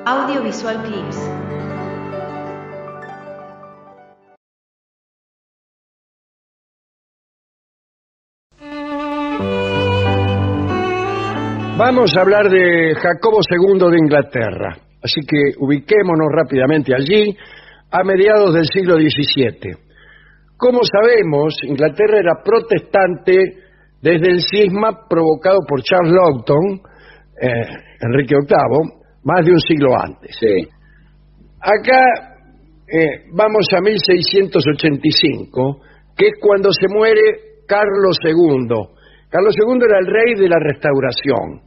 Audiovisual Clips. Vamos a hablar de Jacobo II de Inglaterra, así que ubiquémonos rápidamente allí, a mediados del siglo XVII. Como sabemos, Inglaterra era protestante desde el cisma provocado por Charles Lawton, Enrique VIII, más de un siglo antes. Sí. Acá vamos a 1685, que es cuando se muere Carlos II. Carlos II era el rey de la Restauración.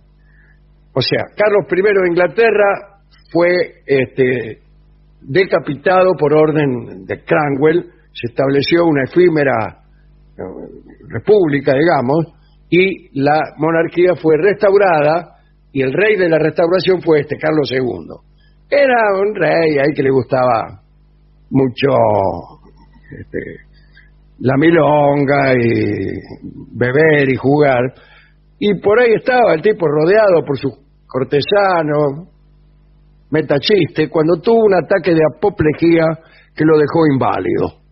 O sea, Carlos I de Inglaterra fue decapitado por orden de Cromwell, se estableció una efímera república, digamos, y la monarquía fue restaurada, y el rey de la Restauración fue Carlos II. Era un rey ahí que le gustaba mucho la milonga y beber y jugar, y por ahí estaba el tipo rodeado por sus cortesanos, metachiste, cuando tuvo un ataque de apoplejía que lo dejó inválido.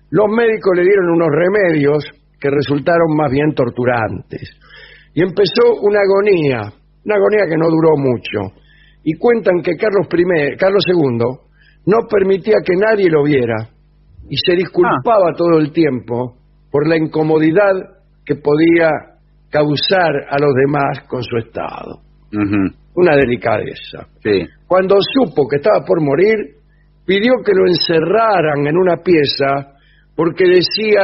Los médicos le dieron unos remedios que resultaron más bien torturantes, y empezó una agonía que no duró mucho, y cuentan que Carlos II no permitía que nadie lo viera, y se disculpaba todo el tiempo por la incomodidad que podía causar a los demás con su estado. Una delicadeza. Sí. Cuando supo que estaba por morir, pidió que lo encerraran en una pieza porque decía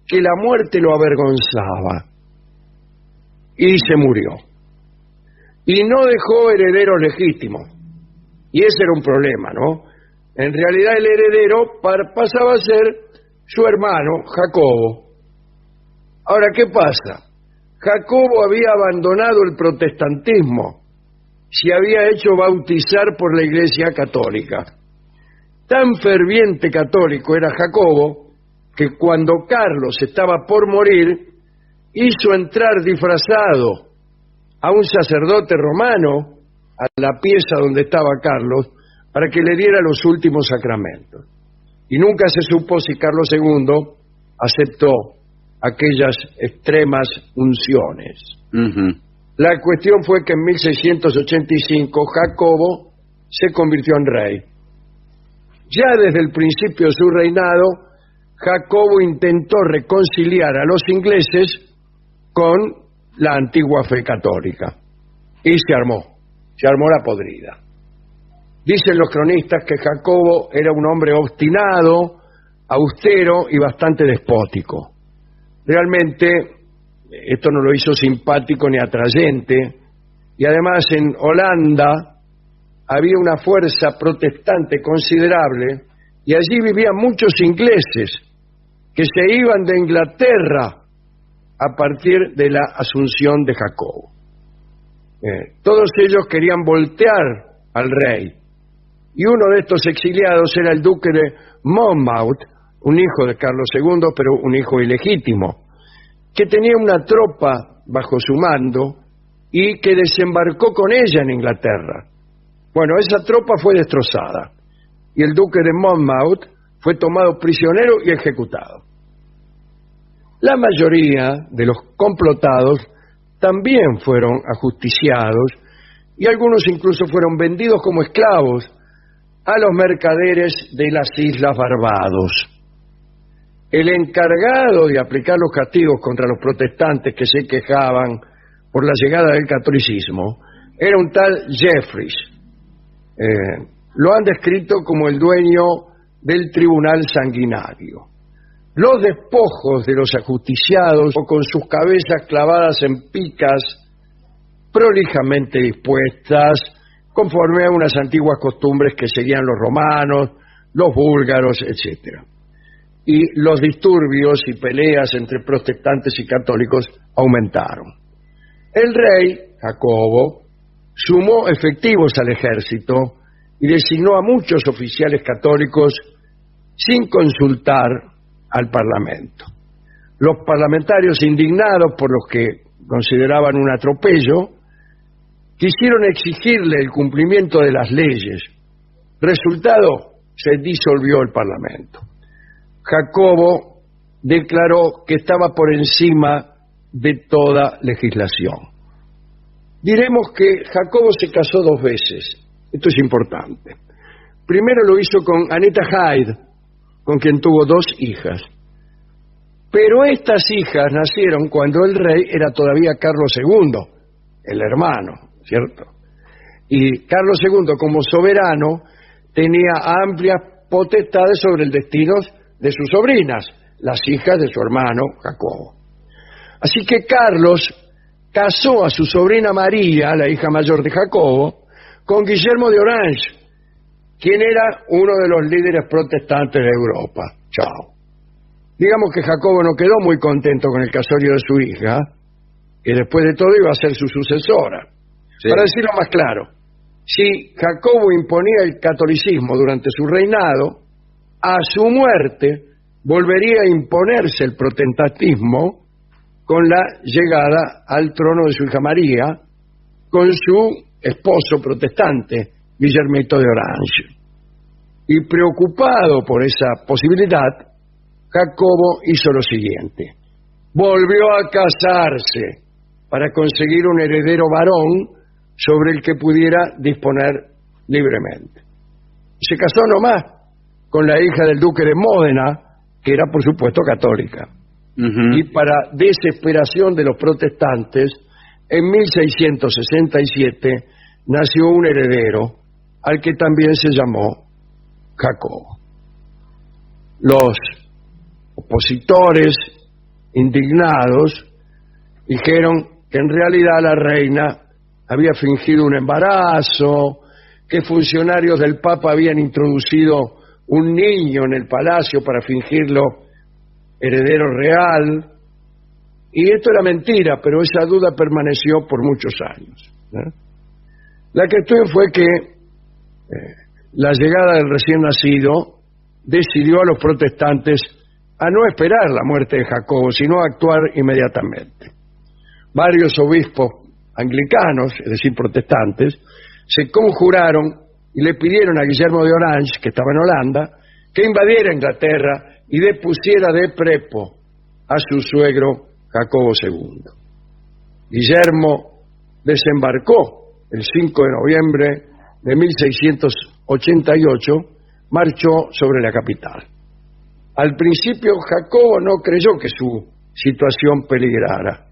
que la muerte lo avergonzaba. Y se murió. Y no dejó herederos legítimos. Y ese era un problema, ¿no? En realidad el heredero pasaba a ser su hermano, Jacobo. Ahora, ¿qué pasa? Jacobo había abandonado el protestantismo, se había hecho bautizar por la Iglesia Católica. Tan ferviente católico era Jacobo que cuando Carlos estaba por morir, hizo entrar disfrazado a un sacerdote romano a la pieza donde estaba Carlos para que le diera los últimos sacramentos. Y nunca se supo si Carlos II aceptó aquellas extremas unciones. La cuestión fue que en 1685 Jacobo se convirtió en rey. Ya desde el principio de su reinado, Jacobo intentó reconciliar a los ingleses con la antigua fe católica. Y se armó la podrida. Dicen los cronistas que Jacobo era un hombre obstinado, austero y bastante despótico. Realmente esto no lo hizo simpático ni atrayente, y además en Holanda había una fuerza protestante considerable y allí vivían muchos ingleses que se iban de Inglaterra a partir de la asunción de Jacobo. Todos ellos querían voltear al rey, y uno de estos exiliados era el duque de Monmouth, un hijo de Carlos II, pero un hijo ilegítimo, que tenía una tropa bajo su mando y que desembarcó con ella en Inglaterra. Bueno, esa tropa fue destrozada y el duque de Monmouth fue tomado prisionero y ejecutado. La mayoría de los complotados también fueron ajusticiados y algunos incluso fueron vendidos como esclavos a los mercaderes de las Islas Barbados. El encargado de aplicar los castigos contra los protestantes que se quejaban por la llegada del catolicismo era un tal Jeffreys. Lo han descrito como el dueño del tribunal sanguinario. Los despojos de los ajusticiados, con sus cabezas clavadas en picas prolijamente dispuestas, conforme a unas antiguas costumbres que seguían los romanos, los búlgaros, etc. Y los disturbios y peleas entre protestantes y católicos aumentaron. El rey, Jacobo, sumó efectivos al ejército y designó a muchos oficiales católicos sin consultar al Parlamento. Los parlamentarios, indignados por los que consideraban un atropello, Quisieron exigirle el cumplimiento de las leyes. Resultado, se disolvió el Parlamento. Jacobo declaró que estaba por encima de toda legislación. Diremos que Jacobo se casó 2 veces. Esto es importante. Primero lo hizo con Anita Hyde, con quien tuvo 2 hijas. Pero estas hijas nacieron cuando el rey era todavía Carlos II, el hermano, ¿cierto? Y Carlos II, como soberano, tenía amplias potestades sobre el destino de sus sobrinas, las hijas de su hermano Jacobo. Así que Carlos casó a su sobrina María, la hija mayor de Jacobo, con Guillermo de Orange, quien era uno de los líderes protestantes de Europa. Chao. Digamos que Jacobo no quedó muy contento con el casorio de su hija, que después de todo iba a ser su sucesora. Sí. Para decirlo más claro, si Jacobo imponía el catolicismo durante su reinado, a su muerte volvería a imponerse el protestantismo con la llegada al trono de su hija María, con su esposo protestante, Guillermito de Orange. Y preocupado por esa posibilidad, Jacobo hizo lo siguiente: volvió a casarse para conseguir un heredero varón sobre el que pudiera disponer libremente. Se casó nomás con la hija del duque de Módena, que era por supuesto católica. Y para desesperación de los protestantes, en 1667 nació un heredero al que también se llamó Jacobo. Los opositores indignados dijeron que en realidad la reina había fingido un embarazo, que funcionarios del Papa habían introducido un niño en el palacio para fingirlo heredero real, y esto era mentira, pero esa duda permaneció por muchos años. La cuestión fue que la llegada del recién nacido decidió a los protestantes a no esperar la muerte de Jacobo, sino a actuar inmediatamente. Varios obispos anglicanos, es decir, protestantes, se conjuraron y le pidieron a Guillermo de Orange, que estaba en Holanda, que invadiera Inglaterra y depusiera de prepo a su suegro Jacobo II. Guillermo desembarcó el 5 de noviembre de 1688, marchó sobre la capital. Al principio Jacobo no creyó que su situación peligrara,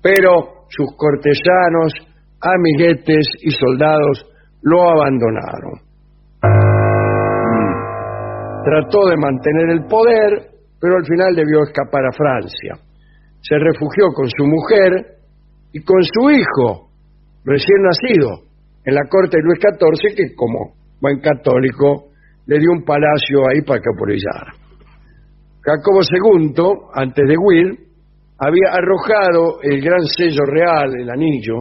pero sus cortesanos, amiguetes y soldados lo abandonaron. Trató de mantener el poder, pero al final debió escapar a Francia. Se refugió con su mujer y con su hijo, recién nacido, en la corte de Luis XIV, que como buen católico le dio un palacio ahí para que apoyara. Jacobo II, antes de huir, había arrojado el gran sello real, el anillo,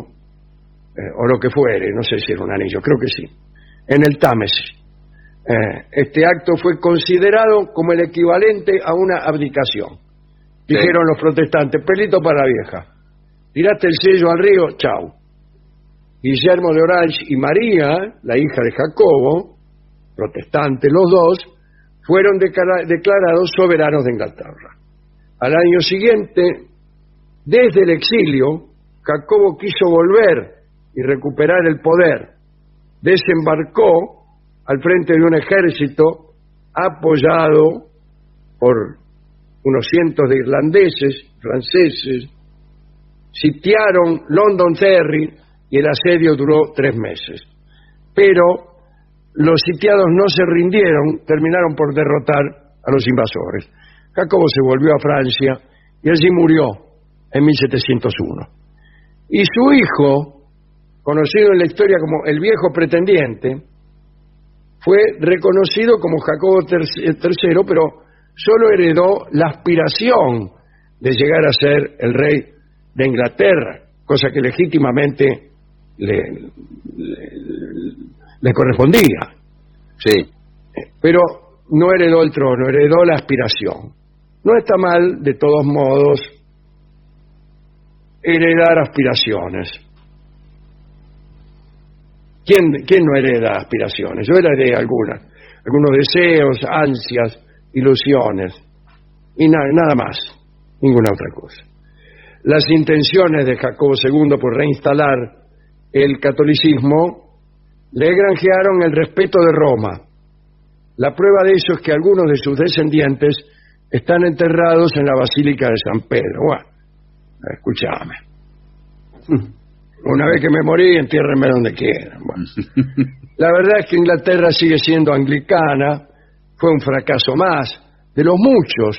o lo que fuere, no sé si era un anillo, creo que sí, en el Támesis. Este acto fue considerado como el equivalente a una abdicación. Dijeron los protestantes: pelito para la vieja, tiraste el sello al río, chau. Guillermo de Orange y María, la hija de Jacobo, protestantes los dos, fueron declarados soberanos de Inglaterra. Al año siguiente, desde el exilio, Jacobo quiso volver y recuperar el poder. Desembarcó al frente de un ejército apoyado por unos cientos de irlandeses, franceses. Sitiaron Londonderry y el asedio duró 3 meses. Pero los sitiados no se rindieron, terminaron por derrotar a los invasores. Jacobo se volvió a Francia y allí murió en 1701. Y su hijo, conocido en la historia como el viejo pretendiente, fue reconocido como Jacobo III, pero solo heredó la aspiración de llegar a ser el rey de Inglaterra, cosa que legítimamente le correspondía. Sí. Pero no heredó el trono, heredó la aspiración. No está mal, de todos modos, heredar aspiraciones. ¿Quién no hereda aspiraciones? Yo heredé algunos deseos, ansias, ilusiones, y nada más, ninguna otra cosa. Las intenciones de Jacobo II por reinstalar el catolicismo le granjearon el respeto de Roma. La prueba de eso es que algunos de sus descendientes están enterrados en la Basílica de San Pedro. Bueno, escúchame. Una vez que me morí, entiérrenme donde quieran. Bueno. La verdad es que Inglaterra sigue siendo anglicana. Fue un fracaso más de los muchos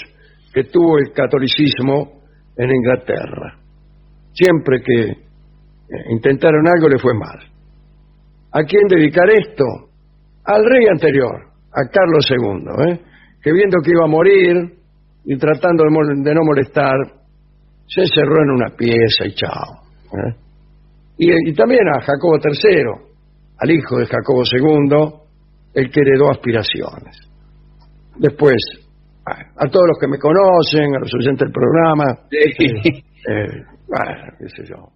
que tuvo el catolicismo en Inglaterra. Siempre que intentaron algo le fue mal. ¿A quién dedicar esto? Al rey anterior, a Carlos II, que viendo que iba a morir y tratando de no molestar, se encerró en una pieza y chao. Y también a Jacobo III, al hijo de Jacobo II, el que heredó aspiraciones. Después, a todos los que me conocen, a los oyentes del programa, bueno, qué sé yo.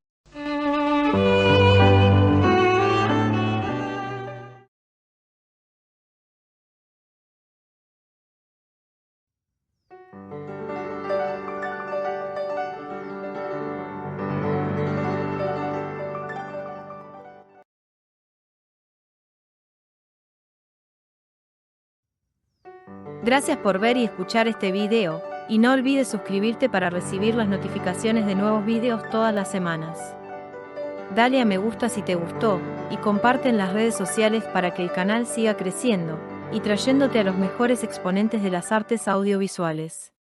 Gracias por ver y escuchar este video, y no olvides suscribirte para recibir las notificaciones de nuevos videos todas las semanas. Dale a me gusta si te gustó, y comparte en las redes sociales para que el canal siga creciendo, y trayéndote a los mejores exponentes de las artes audiovisuales.